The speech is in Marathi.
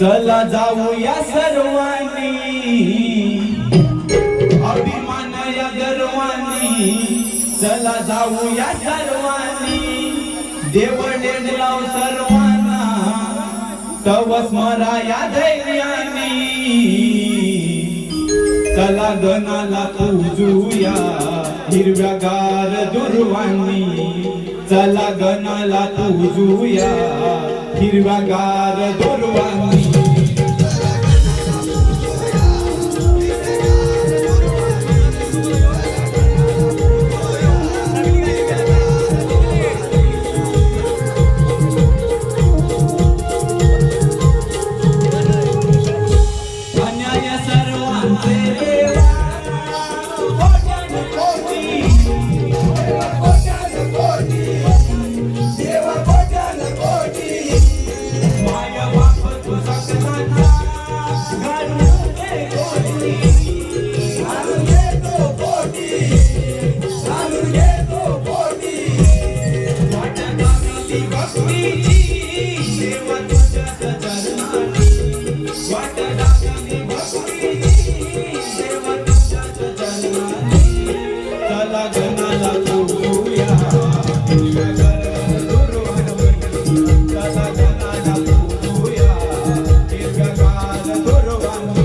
चला जाऊया सर्वांनी अभिमान या गर्वानी चला जाऊया सर्वांनी देवळे लाव सर्वांना तव स्मराया धैर्यानी चला गणाला पूजूया हिरव्यागार दुर्वांनी चला गणाला पूजूया हिरव्यागार दुर्वांनी Guru